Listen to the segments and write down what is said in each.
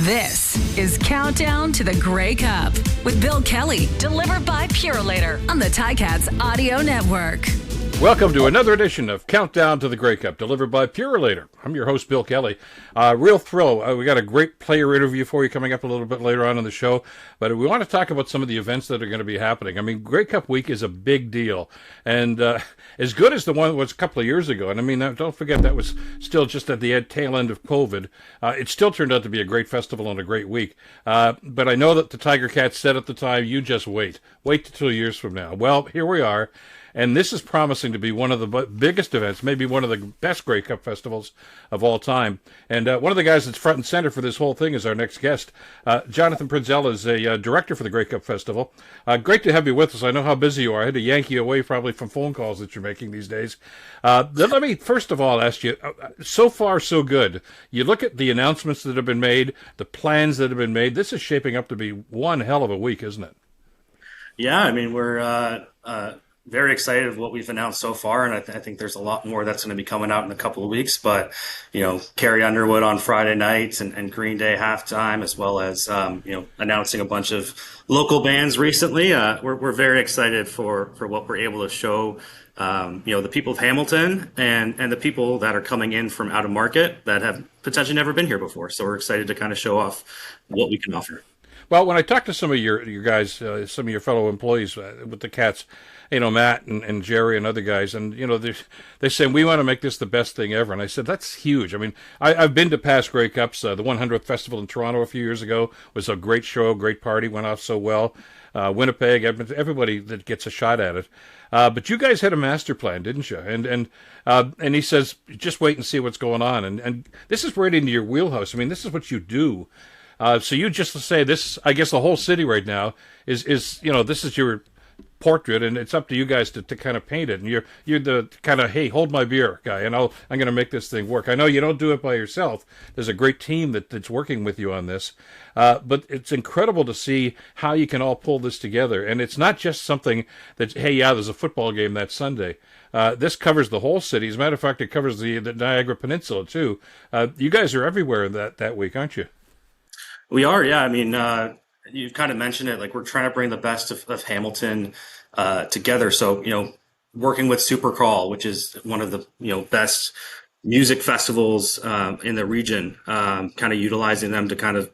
This is Countdown to the Grey Cup with Bill Kelly, delivered by Purolator on the Ticats Audio Network. Welcome to another edition of Countdown to the Grey Cup, delivered by Purolator. I'm your host, Bill Kelly. Real thrill. We got a great player interview for you coming up a little bit later on in the show, but we want to talk about some of the events that are going to be happening. I mean, Grey Cup week is a big deal, and as good as the one was a couple of years ago, and I mean, don't forget that was still just at the tail end of COVID, it still turned out to be a great festival and a great week. But I know that the Tiger Cats said at the time, you just wait till 2 years from now. Well, here we are. And this is promising to be one of the biggest events, maybe one of the best Grey Cup festivals of all time. And one of the guys that's front and center for this whole thing is our next guest. Jonathan Prinsell is a director for the Grey Cup Festival. Great to have you with us. I know how busy you are. I had to yank you away probably from phone calls that you're making these days. Let me first of all ask you, so far so good. You look at the announcements that have been made, the plans that have been made. This is shaping up to be one hell of a week, isn't it? Yeah, I mean, we're very excited of what we've announced so far, and I think there's a lot more that's going to be coming out in a couple of weeks. But Carrie Underwood on Friday nights and Green Day halftime, as well as announcing a bunch of local bands recently. We're very excited for what we're able to show. The people of Hamilton and the people that are coming in from out of market that have potentially never been here before. So we're excited to kind of show off what we can offer. Well, when I talk to some of your guys, some of your fellow employees with the Cats, Matt and Jerry and other guys, and, they say, we want to make this the best thing ever. And I said, that's huge. I mean, I've been to past Grey Cups. The 100th Festival in Toronto a few years ago was a great show, great party, went off so well. Winnipeg, everybody that gets a shot at it. But you guys had a master plan, didn't you? And he says, just wait and see what's going on. And this is right into your wheelhouse. I mean, this is what you do. So you just say this, I guess the whole city right now is this is your portrait, and it's up to you guys to kind of paint it. And you're the kind of, hey, hold my beer guy, and I'm going to make this thing work. I know you don't do it by yourself. There's a great team that's working with you on this. But it's incredible to see how you can all pull this together. And it's not just something that, hey, yeah, there's a football game that Sunday. This covers the whole city. As a matter of fact, it covers the Niagara Peninsula too. You guys are everywhere that week, aren't you? We are, yeah. I mean, you've kind of mentioned it. Like, we're trying to bring the best of Hamilton together. So, working with Supercrawl, which is one of the best music festivals in the region, kind of utilizing them to kind of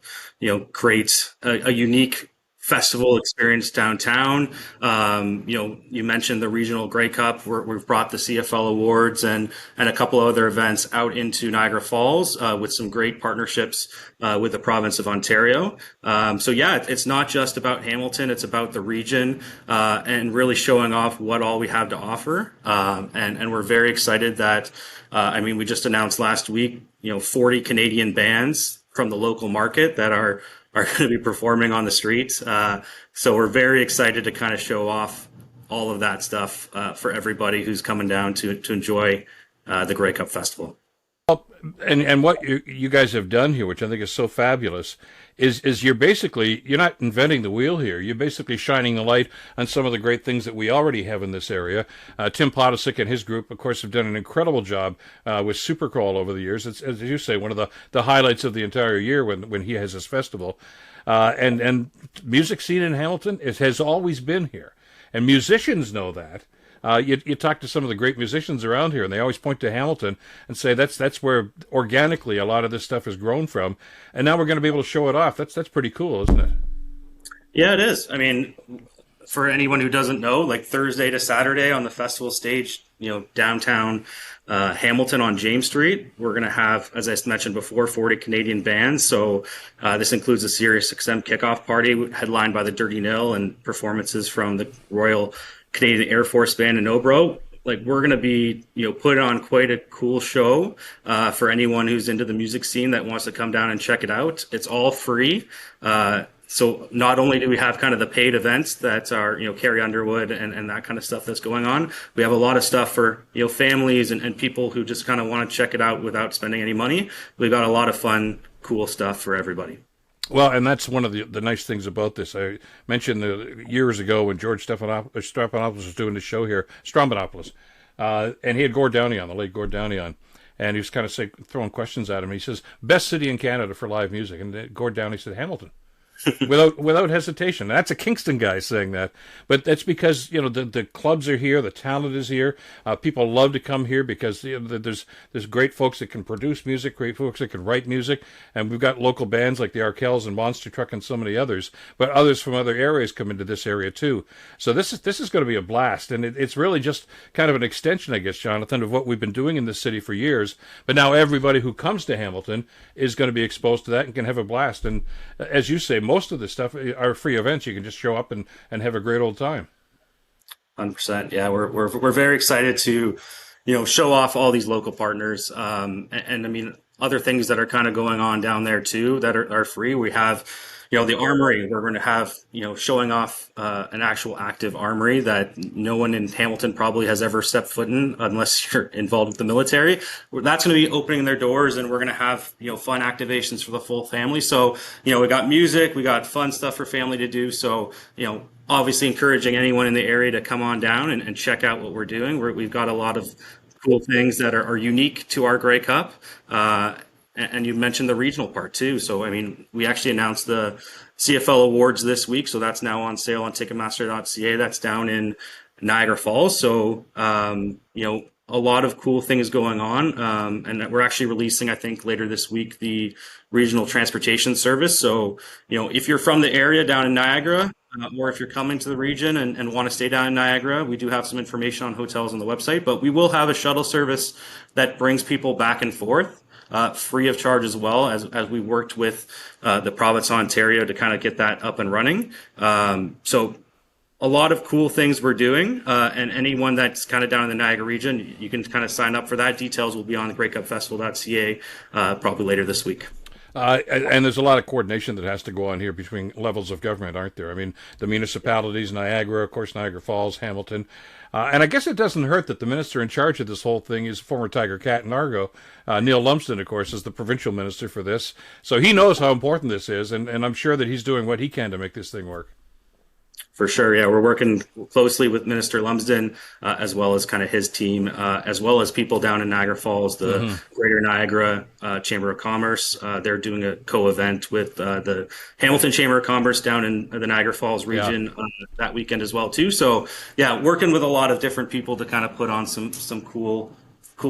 create a unique festival experience downtown. You mentioned the regional Grey Cup. We've brought the CFL Awards and a couple of other events out into Niagara Falls with some great partnerships with the province of Ontario. It's not just about Hamilton. It's about the region and really showing off what all we have to offer. And we're very excited that, we just announced last week, 40 Canadian bands from the local market that are going to be performing on the streets. So we're very excited to kind of show off all of that stuff for everybody who's coming down to enjoy the Grey Cup Festival. And what you guys have done here, which I think is so fabulous, is you're not inventing the wheel here. You're basically shining the light on some of the great things that we already have in this area. Tim Podosick and his group, of course, have done an incredible job with Supercrawl over the years. It's, as you say, one of the highlights of the entire year when he has his festival. And music scene in Hamilton has always been here. And musicians know that. You talk to some of the great musicians around here, and they always point to Hamilton and say that's where organically a lot of this stuff has grown from. And now we're going to be able to show it off. That's pretty cool, isn't it? Yeah, it is. I mean, for anyone who doesn't know, like Thursday to Saturday on the festival stage, downtown Hamilton on James Street, we're going to have, as I mentioned before, 40 Canadian bands. So this includes a SiriusXM Kickoff party headlined by the Dirty Nil and performances from the Royal Canadian Air Force Band and NOBRO. Like, we're going to be, put on quite a cool show for anyone who's into the music scene that wants to come down and check it out. It's all free. So not only do we have kind of the paid events that are, Carrie Underwood and that kind of stuff that's going on, we have a lot of stuff for, families and people who just kind of want to check it out without spending any money. We've got a lot of fun, cool stuff for everybody. Well, and that's one of the nice things about this. I mentioned years ago when George Stephanopoulos was doing the show here, Strombanopoulos, and he had Gord Downey on, the late Gord Downey on. and he was kind of throwing questions at him. He says, "Best city in Canada for live music," and Gord Downey said, "Hamilton." without hesitation. That's a Kingston guy saying that, but that's because the clubs are here, the talent is here. People love to come here because there's great folks that can produce music, great folks that can write music, and we've got local bands like the Arkells and Monster Truck and so many others. But others from other areas come into this area too. So this is going to be a blast, and it's really just kind of an extension, I guess, Jonathan, of what we've been doing in this city for years. But now everybody who comes to Hamilton is going to be exposed to that and can have a blast. And as you say, most of this stuff are free events. You can just show up and have a great old time. 100%. Yeah, we're very excited to, show off all these local partners. And I mean, other things that are kind of going on down there too that are free. We have, the armory. We're going to have, showing off an actual active armory that no one in Hamilton probably has ever stepped foot in unless you're involved with the military. That's going to be opening their doors, and we're going to have, fun activations for the full family. So, we got music, we got fun stuff for family to do. So, obviously encouraging anyone in the area to come on down and check out what we're doing. We've got a lot of cool things that are unique to our Grey Cup. And you mentioned the regional part too. So, I mean, we actually announced the CFL Awards this week. So that's now on sale on Ticketmaster.ca. That's down in Niagara Falls. So, a lot of cool things going on. And we're actually releasing, I think, later this week, the regional transportation service. So, if you're from the area down in Niagara, or if you're coming to the region and want to stay down in Niagara, we do have some information on hotels on the website, but we will have a shuttle service that brings people back and forth. Free of charge as well, as we worked with the province of Ontario to kind of get that up and running. So a lot of cool things we're doing, and anyone that's kind of down in the Niagara region, you can kind of sign up for that. Details will be on the greatcupfestival.ca probably later this week. And there's a lot of coordination that has to go on here between levels of government, aren't there? I mean, the municipalities, Niagara, of course, Niagara Falls, Hamilton. And I guess it doesn't hurt that the minister in charge of this whole thing is former Tiger Cat and Argo. Neil Lumsden, of course, is the provincial minister for this. So he knows how important this is, and I'm sure that he's doing what he can to make this thing work. For sure, yeah. We're working closely with Minister Lumsden, as well as kind of his team, as well as people down in Niagara Falls, the Greater Niagara Chamber of Commerce. They're doing a co-event with the Hamilton Chamber of Commerce down in the Niagara Falls region that weekend as well, too. So, yeah, working with a lot of different people to kind of put on some cool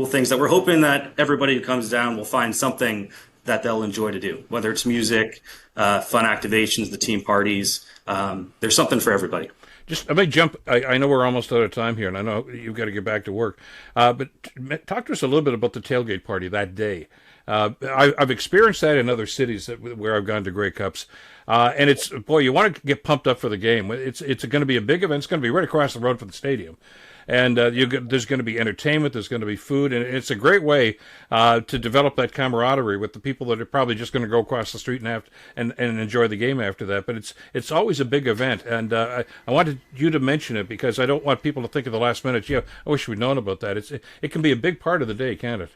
things that we're hoping that everybody who comes down will find something that they'll enjoy to do, whether it's music, fun activations, the team parties. There's something for everybody. I may jump. I know we're almost out of time here, and I know you've got to get back to work. But talk to us a little bit about the tailgate party that day. I've experienced that in other cities where I've gone to Grey Cups. And it's, boy, you want to get pumped up for the game. It's going to be a big event. It's going to be right across the road from the stadium. And there's going to be entertainment, there's going to be food, and it's a great way to develop that camaraderie with the people that are probably just going to go across the street and enjoy the game after that. But it's always a big event, and I wanted you to mention it because I don't want people to think at the last minute, I wish we'd known about that. It can be a big part of the day, can't it?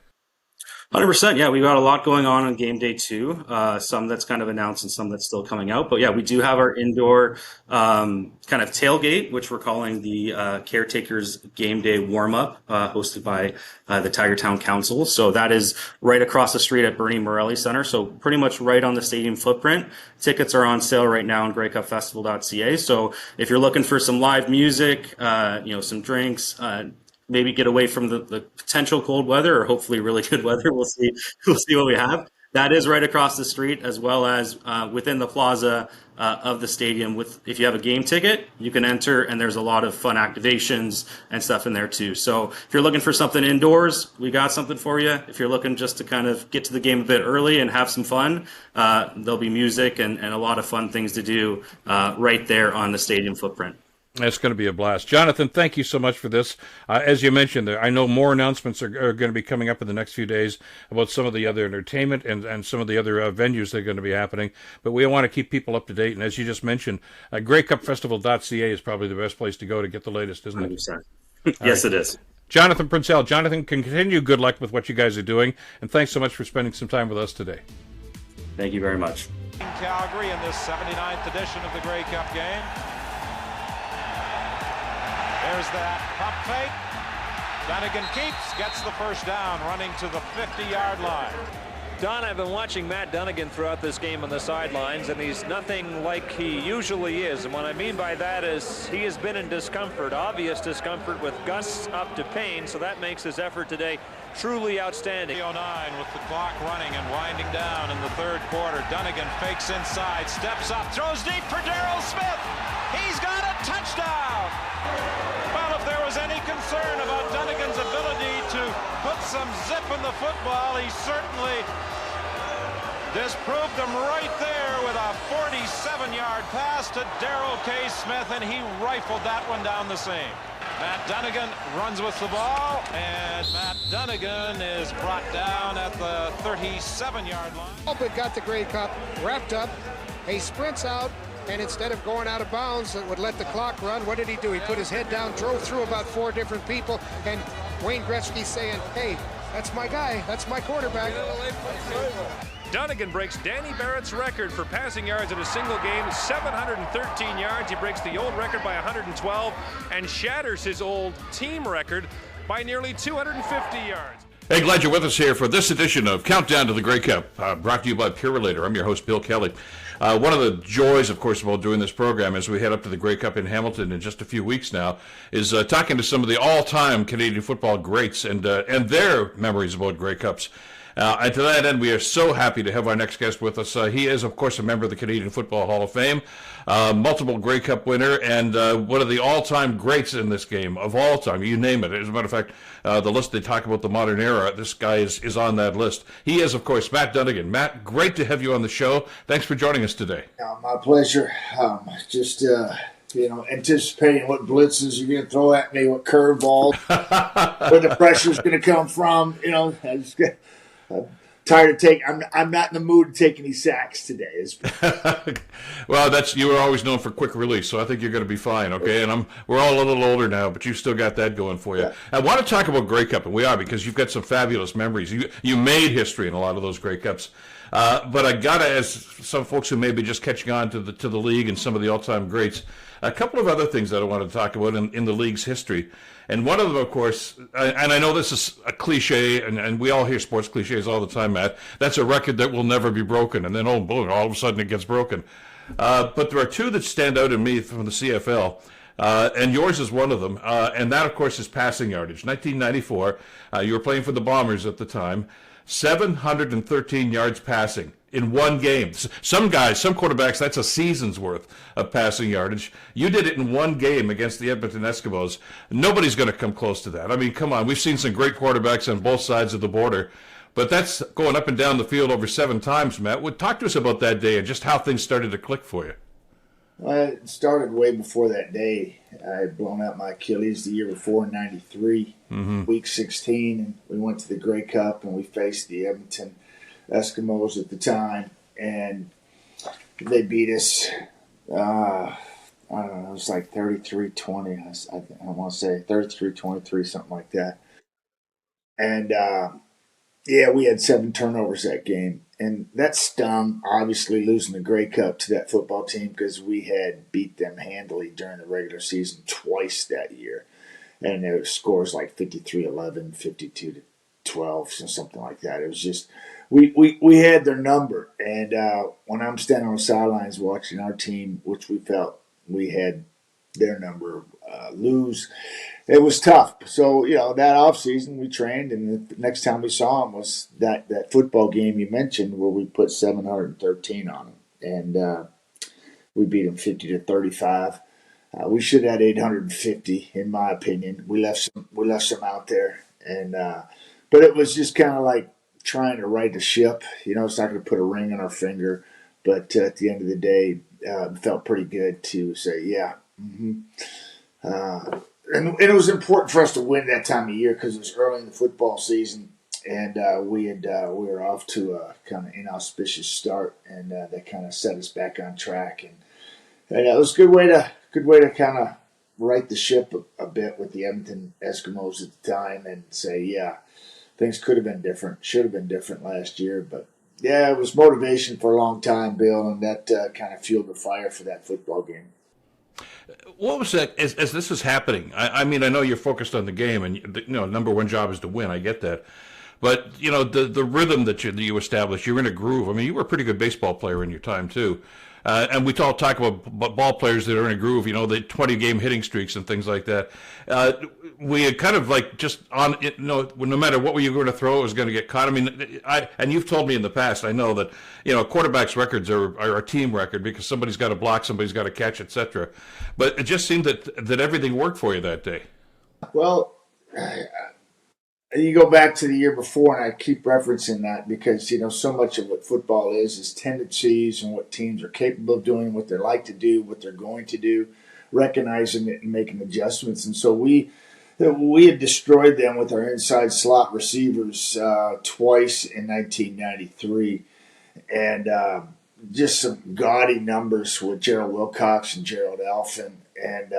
100%. Yeah, we've got a lot going on game day too. Some that's kind of announced and some that's still coming out. But yeah, we do have our indoor kind of tailgate, which we're calling the Caretakers Game Day Warm Up, hosted by the Tiger Town Council. So that is right across the street at Bernie Morelli Center. So pretty much right on the stadium footprint. Tickets are on sale right now on greatcupfestival.ca. So if you're looking for some live music, some drinks, maybe get away from the potential cold weather or hopefully really good weather. We'll see what we have. That is right across the street, as well as within the plaza of the stadium. If you have a game ticket, you can enter, and there's a lot of fun activations and stuff in there too. So if you're looking for something indoors, we got something for you. If you're looking just to kind of get to the game a bit early and have some fun, there'll be music and a lot of fun things to do right there on the stadium footprint. It's going to be a blast. Jonathan, thank you so much for this. As you mentioned, I know more announcements are going to be coming up in the next few days about some of the other entertainment and some of the other venues that are going to be happening. But we want to keep people up to date. And as you just mentioned, greatcupfestival.ca is probably the best place to go to get the latest, isn't it? 100%. Yes, it is. Jonathan Prinsell. Jonathan, continue good luck with what you guys are doing. And thanks so much for spending some time with us today. Thank you very much. Calgary in this 79th edition of the Grey Cup game. There's that pump fake. Dunigan keeps, gets the first down, running to the 50-yard line. Don, I've been watching Matt Dunigan throughout this game on the sidelines, and he's nothing like he usually is. And what I mean by that is he has been in discomfort, obvious discomfort with gusts up to pain, so that makes his effort today truly outstanding. 09 with the clock running and winding down in the third quarter. Dunigan fakes inside, steps up, throws deep for Darryl Smith. He's got a touchdown! Well, if there was any concern about Dunigan's ability to put some zip in the football, he certainly disproved them right there with a 47-yard pass to Darryl K. Smith, and he rifled that one down the seam. Matt Dunigan runs with the ball, and Matt Dunigan is brought down at the 37-yard line. Albert got the Grey Cup wrapped up. He sprints out, and instead of going out of bounds that would let the clock run, what did he do? He put his head down, drove through about 4 different people, and Wayne Gretzky saying, hey, that's my guy, that's my quarterback. Dunigan breaks Danny Barrett's record for passing yards in a single game, 713 yards. He breaks the old record by 112 and shatters his old team record by nearly 250 yards. Hey, glad you're with us here for this edition of Countdown to the Grey Cup, brought to you by Purolator. I'm your host, Bill Kelly. One of the joys, of course, about doing this program as we head up to the Grey Cup in Hamilton in just a few weeks now is talking to some of the all-time Canadian football greats and their memories about Grey Cups. And to that end, we are so happy to have our next guest with us. He is, of course, a member of the Canadian Football Hall of Fame, multiple Grey Cup winner, and one of the all-time greats in this game of all time. You name it. As a matter of fact, the list they talk about the modern era, this guy is on that list. He is, of course, Matt Dunigan. Matt, great to have you on the show. Thanks for joining us today. My pleasure. Just anticipating what blitzes you're going to throw at me, what curveballs, where the pressure's going to come from. I'm tired of taking. I'm not in the mood to take any sacks today. Well, you were always known for quick release, so I think you're going to be fine. Okay, and we're all a little older now, but you've still got that going for you. Yeah. I want to talk about Grey Cup, and we are because you've got some fabulous memories. You made history in a lot of those Grey Cups. But I gotta, as some folks who may be just catching on to the league and some of the all-time greats, a couple of other things that I want to talk about in the league's history. And one of them, of course, and I know this is a cliche, and we all hear sports cliches all the time, Matt. That's a record that will never be broken. And then, all of a sudden it gets broken. But there are two that stand out in me from the CFL. And yours is one of them. And that, of course, is passing yardage. 1994, you were playing for the Bombers at the time. 713 yards passing in one game. Some quarterbacks, that's a season's worth of passing yardage. You did it in one game against the Edmonton Eskimos. Nobody's going to come close to that. I mean, come on. We've seen some great quarterbacks on both sides of the border, but that's going up and down the field over 7 times, Matt. Talk to us about that day and just how things started to click for you. Well, it started way before that day. I had blown out my Achilles the year before in 93, week 16, and we went to the Grey Cup, and we faced the Edmonton Eskimos at the time, and they beat us, I don't know, it was like 33-20. I want to say 33-23, something like that. And, we had 7 turnovers that game. And that stung, obviously, losing the Grey Cup to that football team because we had beat them handily during the regular season twice that year. And their scores like 53-11, 52-12, something like that. It was just, we had their number. And when I'm standing on the sidelines watching our team, which we felt we had their number, lose, it was tough. So, that offseason we trained, and the next time we saw them was that football game you mentioned where we put 713 on them. And we beat them 50-35. We should have had 850, in my opinion. We left some out there. And but it was just kind of like trying to right the ship. It's not going to put a ring on our finger. But at the end of the day, it felt pretty good to say, yeah, and it was important for us to win that time of year because it was early in the football season, and we were off to a kind of inauspicious start, and that kind of set us back on track, and it was a good way to kind of right the ship a bit with the Edmonton Eskimos at the time and say, yeah, things could have been different, should have been different last year, but yeah, it was motivation for a long time, Bill, and that kind of fueled the fire for that football game. What was that as this is happening? I mean, I know you're focused on the game, and number one job is to win. I get that, but the rhythm that you establish, you're in a groove. I mean, you were a pretty good baseball player in your time too, and we all talk about ball players that are in a groove. The 20-game hitting streaks and things like that. We had kind of like just on it. No matter what were you going to throw, it was going to get caught. I mean, and you've told me in the past. I know that quarterbacks' records are a team record because somebody's got to block, somebody's got to catch, etc. But it just seemed that everything worked for you that day. Well, you go back to the year before, and I keep referencing that because so much of what football is tendencies and what teams are capable of doing, what they like to do, what they're going to do, recognizing it and making adjustments. And so we had destroyed them with our inside slot receivers twice in 1993, and just some gaudy numbers with Gerald Wilcox and Gerald Elfin, and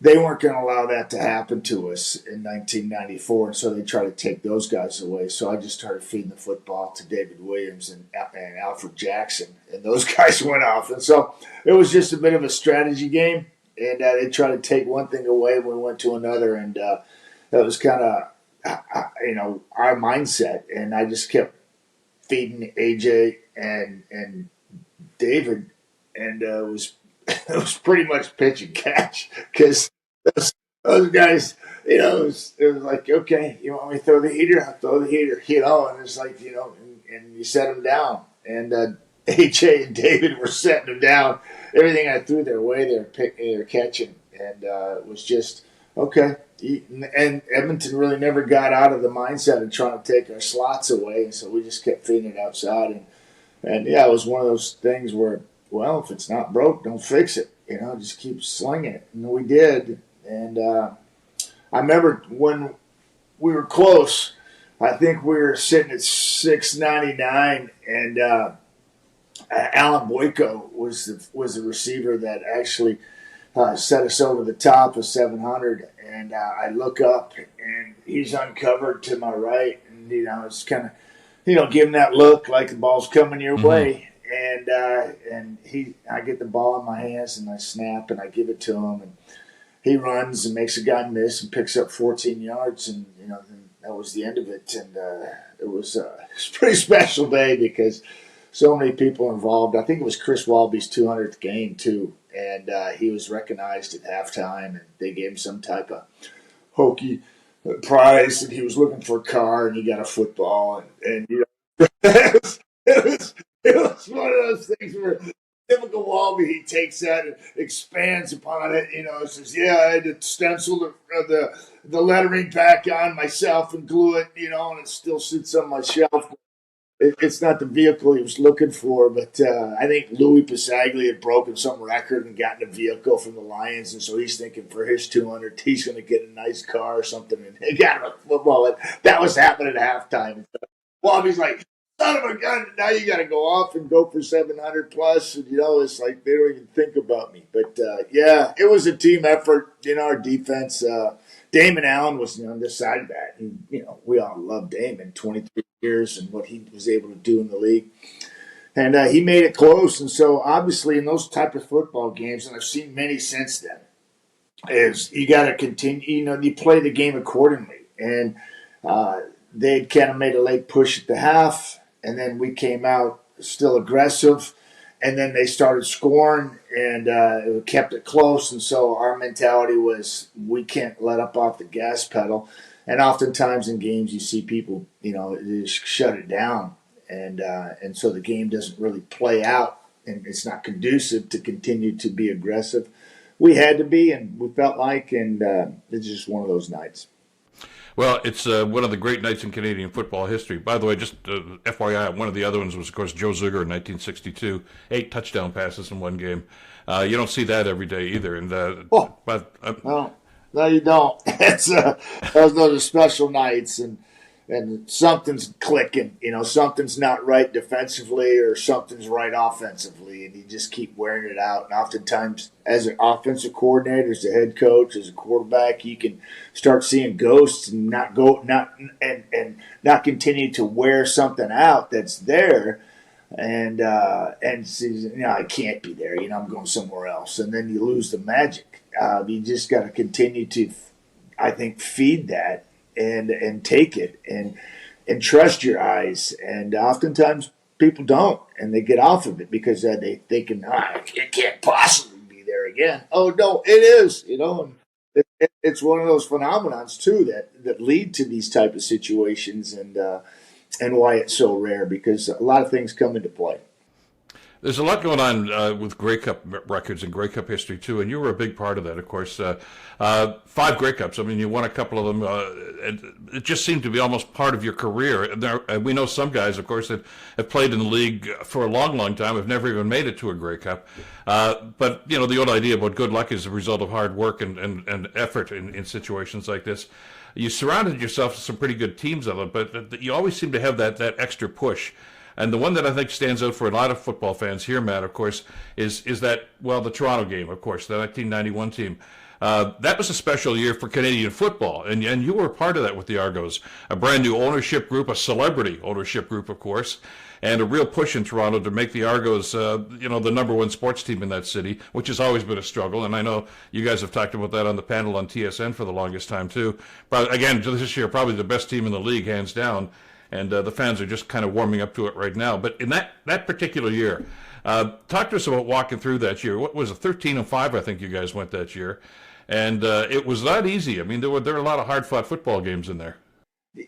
they weren't going to allow that to happen to us in 1994, and so they tried to take those guys away. So I just started feeding the football to David Williams and Alfred Jackson, and those guys went off. And so it was just a bit of a strategy game, and they tried to take one thing away when we went to another, and that was kind of our mindset. And I just kept feeding AJ and David, and it was pretty much pitch and catch because those guys, it was like, okay, you want me to throw the heater? I'll throw the heater, and it's like, and you set them down. And AJ and David were setting them down. Everything I threw their way, they were catching. And it was just, okay. And Edmonton really never got out of the mindset of trying to take our slots away. And so we just kept feeding it outside. And yeah, it was one of those things where, well, if it's not broke, don't fix it. Just keep slinging it. And we did. And I remember when we were close, I think we were sitting at 699, and Alan Boyko was the receiver that actually set us over the top of 700. And I look up, and he's uncovered to my right. And, it's kind of, give him that look like the ball's coming your way. And I get the ball in my hands, and I snap, and I give it to him, and he runs and makes a guy miss and picks up 14 yards, and that was the end of it. And it was a pretty special day because so many people involved. I think it was Chris Walby's 200th game too, and he was recognized at halftime, and they gave him some type of hokey prize, and he was looking for a car, and he got a football, and it was one of those things where typical Walby, he takes that and expands upon it. Says, yeah, I had to stencil the lettering back on myself and glue it, and it still sits on my shelf. It's not the vehicle he was looking for, but I think Louis Pasaglia had broken some record and gotten a vehicle from the Lions, and so he's thinking for his 200, he's going to get a nice car or something, and he got him a football. And that was happening at halftime. Walby's like, son of a gun, now you got to go off and go for 700 plus. And, it's like they don't even think about me. But, yeah, it was a team effort in our defense. Damon Allen was on this side of that. And, we all love Damon, 23 years and what he was able to do in the league. And he made it close. And so, obviously, in those type of football games, and I've seen many since then, is you got to continue, you play the game accordingly. And they'd kind of made a late push at the half. And then we came out still aggressive, and then they started scoring, and it kept it close. And so our mentality was we can't let up off the gas pedal. And oftentimes in games you see people, they just shut it down, and so the game doesn't really play out, and it's not conducive to continue to be aggressive. We had to be, and we felt like, and it's just one of those nights. Well, it's one of the great nights in Canadian football history. By the way, just FYI, one of the other ones was, of course, Joe Zuger in 1962, 8 touchdown passes in one game. You don't see that every day either. And no, you don't. Those are special nights, and something's clicking. Something's not right defensively, or something's right offensively, and you just keep wearing it out. And oftentimes, as an offensive coordinator, as a head coach, as a quarterback, you can start seeing ghosts and not continue to wear something out that's there. and says, I can't be there. I'm going somewhere else. And then you lose the magic. You just got to continue to, I think, feed that and take it and trust your eyes. And oftentimes people don't, and they get off of it because they thinking, it can't possibly be there again. Oh no, it is. And it's one of those phenomenons too that lead to these type of situations, and why it's so rare, because a lot of things come into play. There's a lot going on with Grey Cup records and Grey Cup history, too, and you were a big part of that, of course. 5 Grey Cups. I mean, you won a couple of them. It just seemed to be almost part of your career. And we know some guys, of course, that have played in the league for a long, long time, have never even made it to a Grey Cup. But, the old idea about good luck is a result of hard work and effort in situations like this. You surrounded yourself with some pretty good teams of it, but you always seem to have that extra push. And the one that I think stands out for a lot of football fans here, Matt, of course, is that, the Toronto game, of course, the 1991 team. That was a special year for Canadian football, and you were a part of that with the Argos. A brand new ownership group, a celebrity ownership group, of course, and a real push in Toronto to make the Argos, the number one sports team in that city, which has always been a struggle. And I know you guys have talked about that on the panel on TSN for the longest time, too. But again, this year, probably the best team in the league, hands down. And the fans are just kind of warming up to it right now. But in that particular year, talk to us about walking through that year. What was it, 13-5, I think you guys went that year. And it was not easy. I mean, there were a lot of hard-fought football games in there.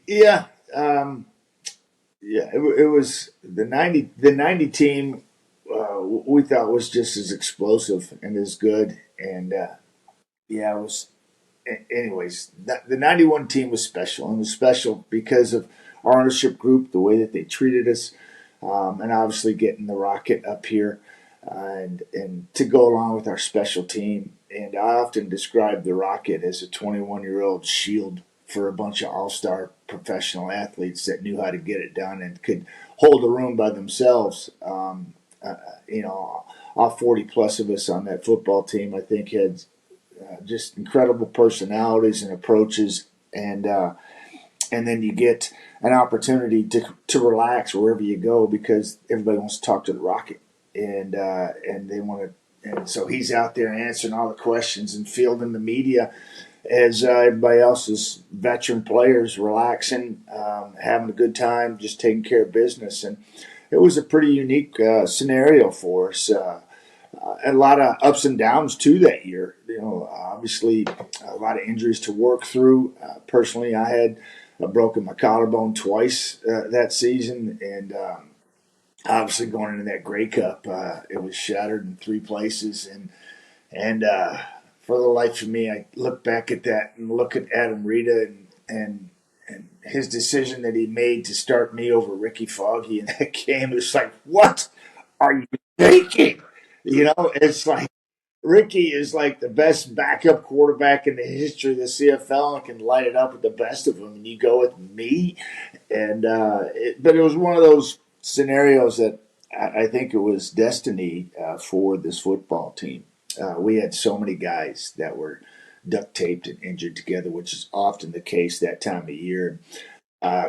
Yeah. It was the 90 team we thought was just as explosive and as good. And, it was – anyways, the 91 team was special. And it was special because of our ownership group, the way that they treated us, and obviously getting the Rocket up here and to go along with our special team. And I often describe the Rocket as a 21-year-old shield for a bunch of all-star professional athletes that knew how to get it done and could hold a room by themselves. All 40-plus of us on that football team, I think, had just incredible personalities and approaches, and then you get an opportunity to relax wherever you go because everybody wants to talk to the Rocket, and they want to. And so he's out there answering all the questions and fielding the media as everybody else is veteran players relaxing, having a good time, just taking care of business. And it was a pretty unique scenario for us. A lot of ups and downs too that year. Obviously a lot of injuries to work through. Personally, I had broken my collarbone twice that season, and obviously going into that Grey Cup, it was shattered in 3 places, and for the life of me, I look back at that and look at Adam Rita and his decision that he made to start me over Ricky Foggy in that game. It's like, what are you thinking? It's like Ricky is like the best backup quarterback in the history of the CFL and can light it up with the best of them. And you go with me, but it was one of those scenarios that I think it was destiny for this football team. We had so many guys that were duct taped and injured together, which is often the case that time of year.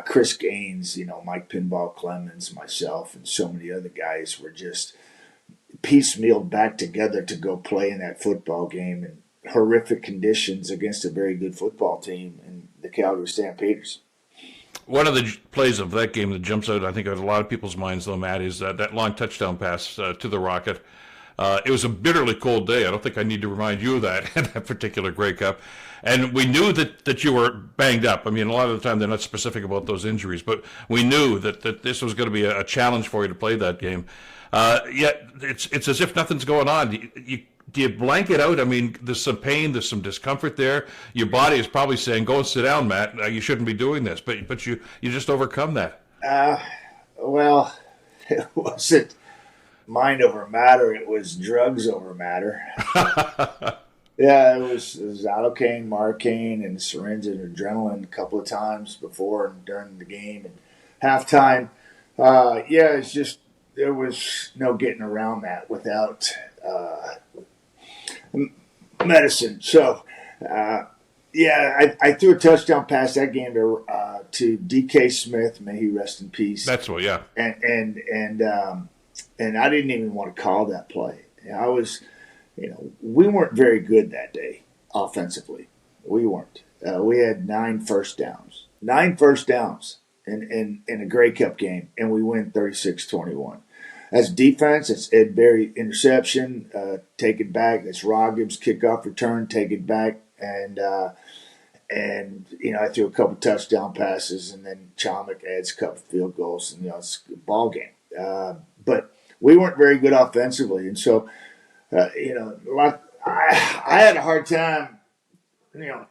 Chris Gaines, Mike Pinball Clemens, myself, and so many other guys were just piecemealed back together to go play in that football game in horrific conditions against a very good football team in the Calgary Stampeders. One of the plays of that game that jumps out, I think, at a lot of people's minds, though, Matt, is that long touchdown pass to the Rocket. It was a bitterly cold day. I don't think I need to remind you of that in that particular Grey Cup. And we knew that you were banged up. I mean, a lot of the time they're not specific about those injuries, but we knew that this was going to be a challenge for you to play that game. Yet it's as if nothing's going on. Do you blank it out? I mean, there's some pain, there's some discomfort there. Your body is probably saying, "Go and sit down, Matt. You shouldn't be doing this." But you just overcome that. Well, it wasn't mind over matter. It was drugs over matter. Yeah, it was Zalocaine, Marcaine, and syringe and adrenaline a couple of times before and during the game and halftime. It's just there was no getting around that without medicine. So, Yeah, I threw a touchdown pass that game to DK Smith, may he rest in peace. That's what, yeah. And I didn't even want to call that play. I was, we weren't very good that day offensively. We weren't. We had 9 first downs. 9 first downs in a Grey Cup game, and we win 36-21. As defense, it's Ed Berry interception, take it back. It's Roggins kickoff return, take it back, and I threw a couple touchdown passes, and then Chomik adds a couple field goals, and it's a ball game. But we weren't very good offensively, and so I had a hard time,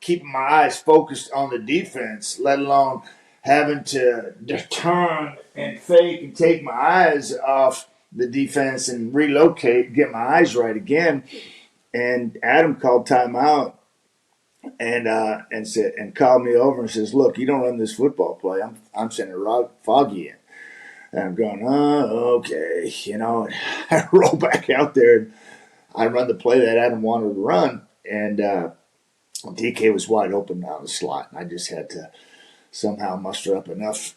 keeping my eyes focused on the defense, let alone having to turn and fake and take my eyes off the defense and relocate, get my eyes right again. And Adam called timeout and called me over and says, "Look, you don't run this football play. I'm sending Foggy in." And I'm going, "Oh, okay." I roll back out there and I run the play that Adam wanted to run, and DK was wide open down the slot, and I just had to somehow muster up enough,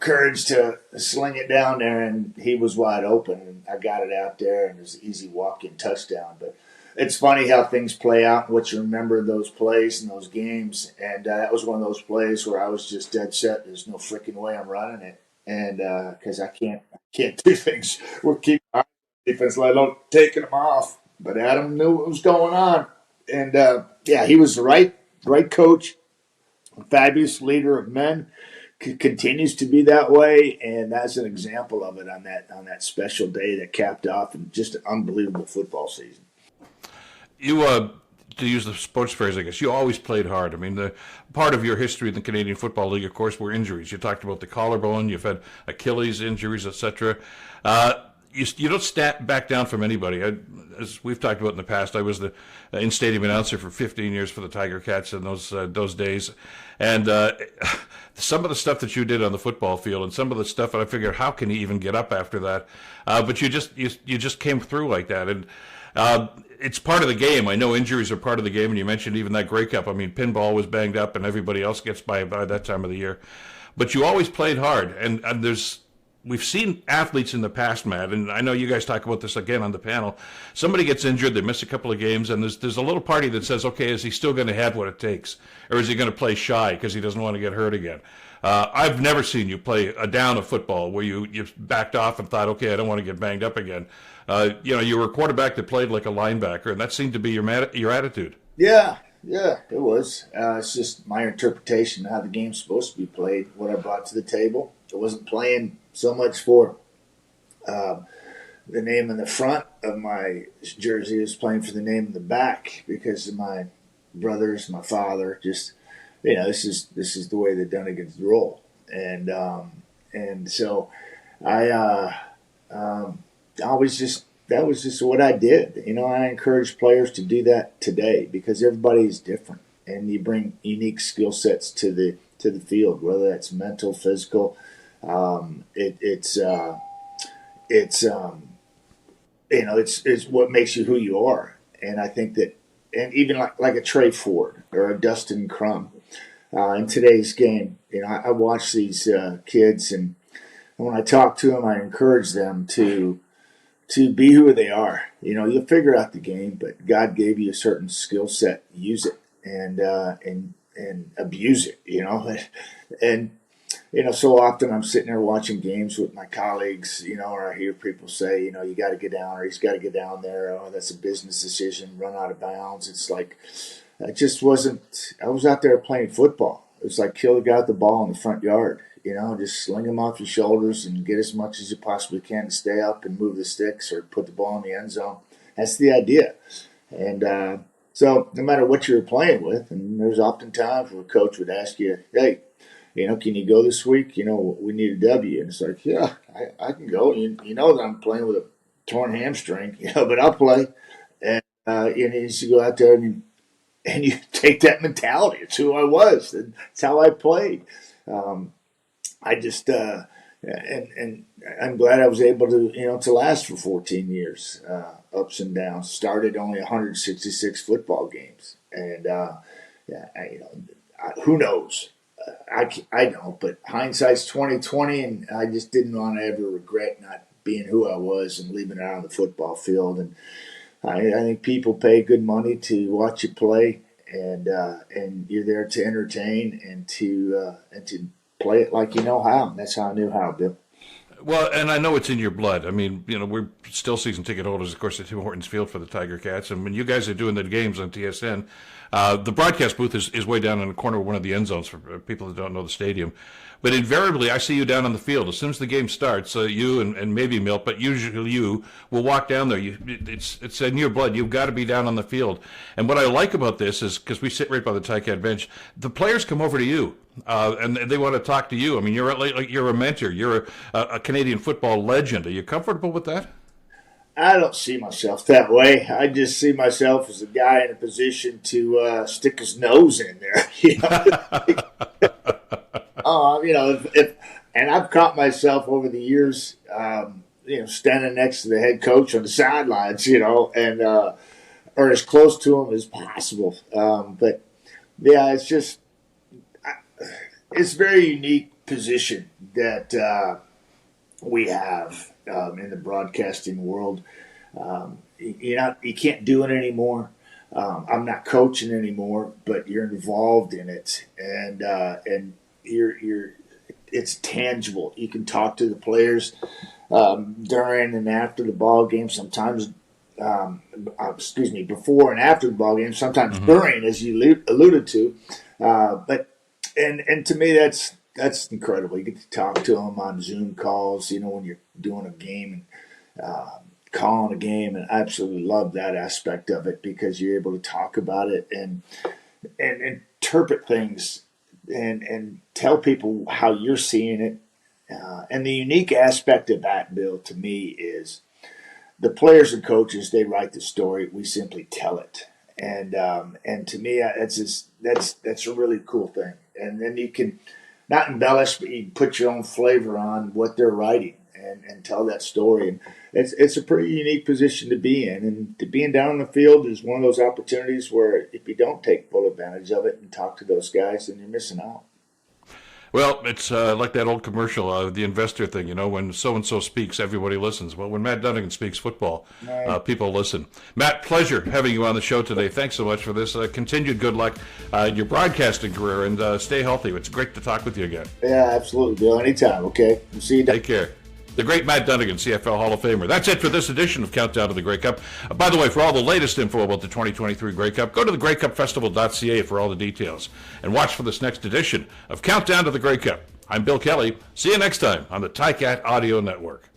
courage to sling it down there, and he was wide open, and I got it out there, and it was an easy walk-in touchdown. But it's funny how things play out and what you remember of those plays and those games, and that was one of those plays where I was just dead set. There's no freaking way I'm running it, and because I can't do things. We're keeping our defense, let alone taking them off. But Adam knew what was going on, and he was the right coach. Fabulous leader of men, continues to be that way, and that's an example of it on that special day that capped off and just an unbelievable football season. You, to use the sports phrase, I guess, you always played hard. I mean, the part of your history in the Canadian Football League, of course, were injuries. You talked about the collarbone, you've had Achilles injuries, etc. You don't back down from anybody. As we've talked about in the past, I was the in-stadium announcer for 15 years for the Tiger Cats in those days. And some of the stuff that you did on the football field and some of the stuff that I figured, how can he even get up after that? But you just came through like that. And it's part of the game. I know injuries are part of the game. And you mentioned even that Grey Cup. I mean, pinball was banged up and everybody else gets by that time of the year. But you always played hard. And we've seen athletes in the past, Matt, and I know you guys talk about this again on the panel. Somebody gets injured, they miss a couple of games, and there's a little party that says, okay, is he still going to have what it takes? Or is he going to play shy because he doesn't want to get hurt again? I've never seen you play a down of football where you backed off and thought, okay, I don't want to get banged up again. You were a quarterback that played like a linebacker, and that seemed to be your attitude. Yeah, it was. It's just my interpretation of how the game's supposed to be played, what I brought to the table. I wasn't playing so much for the name in the front of my jersey. I was playing for the name in the back because of my brothers, my father. Just this is the way the Dunigans roll, and so I always that was just what I did. I encourage players to do that today because everybody is different, and you bring unique skill sets to the field, whether that's mental, physical. It's what makes you who you are, and I think that, and even like a Trey Ford or a Dustin Crum in today's game, I watch these kids, and when I talk to them, I encourage them to be who they are. You'll figure out the game, but God gave you a certain skill set, use it and abuse it. And so often I'm sitting there watching games with my colleagues, or I hear people say, you got to get down, or he's got to get down there. Oh, that's a business decision, run out of bounds. It's like, I was out there playing football. It was like kill the guy with the ball in the front yard, just sling him off your shoulders and get as much as you possibly can to stay up and move the sticks or put the ball in the end zone. That's the idea. And so no matter what you're playing with, and there's often times where a coach would ask you, hey, can you go this week? We need a W. And it's like, yeah, I can go. You know that I'm playing with a torn hamstring, but I'll play. And you need to go out there and you take that mentality. It's who I was. That's how I played. I just and I'm glad I was able to last for 14 years, ups and downs. Started only 166 football games, and who knows? I don't, but hindsight's 20/20, and I just didn't want to ever regret not being who I was and leaving it out on the football field. And I think people pay good money to watch you play, and you're there to entertain and to play it like you know how. And that's how I knew how, Bill. Well, and I know it's in your blood. I mean, we're still season ticket holders, of course, at Tim Hortons Field for the Tiger Cats. And when you guys are doing the games on TSN, the broadcast booth is way down in the corner of one of the end zones for people that don't know the stadium. But invariably, I see you down on the field. As soon as the game starts, you and maybe Milt, but usually you will walk down there. It's in your blood. You've got to be down on the field. And what I like about this is, because we sit right by the Ticat bench, the players come over to you. And they want to talk to you. I mean, you're a mentor. You're a Canadian football legend. Are you comfortable with that? I don't see myself that way. I just see myself as a guy in a position to stick his nose in there. And I've caught myself over the years, standing next to the head coach on the sidelines, and or as close to him as possible. But yeah, it's just. It's a very unique position that we have in the broadcasting world. You can't do it anymore. I'm not coaching anymore, but you're involved in it, and it's tangible. You can talk to the players during and after the ball game. Sometimes, before and after the ball game. Sometimes during, as you alluded to, but. And to me, that's incredible. You get to talk to them on Zoom calls, when you're doing a game and calling a game, and I absolutely love that aspect of it because you're able to talk about it and interpret things and tell people how you're seeing it. And the unique aspect of that, Bill, to me is the players and coaches, they write the story. We simply tell it. And to me, that's a really cool thing. And then you can not embellish, but you can put your own flavor on what they're writing and tell that story. And it's a pretty unique position to be in. And to being down on the field is one of those opportunities where if you don't take full advantage of it and talk to those guys, then you're missing out. Well, it's like that old commercial, the investor thing, when so-and-so speaks, everybody listens. Well, when Matt Dunigan speaks football, people listen. Matt, pleasure having you on the show today. Thanks so much for this. Continued good luck in your broadcasting career, and stay healthy. It's great to talk with you again. Yeah, absolutely, Bill. Anytime, okay? We'll see you. Take care. The great Matt Dunigan, CFL Hall of Famer. That's it for this edition of Countdown to the Grey Cup. By the way, for all the latest info about the 2023 Grey Cup, go to thegreycupfestival.ca for all the details. And watch for this next edition of Countdown to the Grey Cup. I'm Bill Kelly. See you next time on the Ticat Audio Network.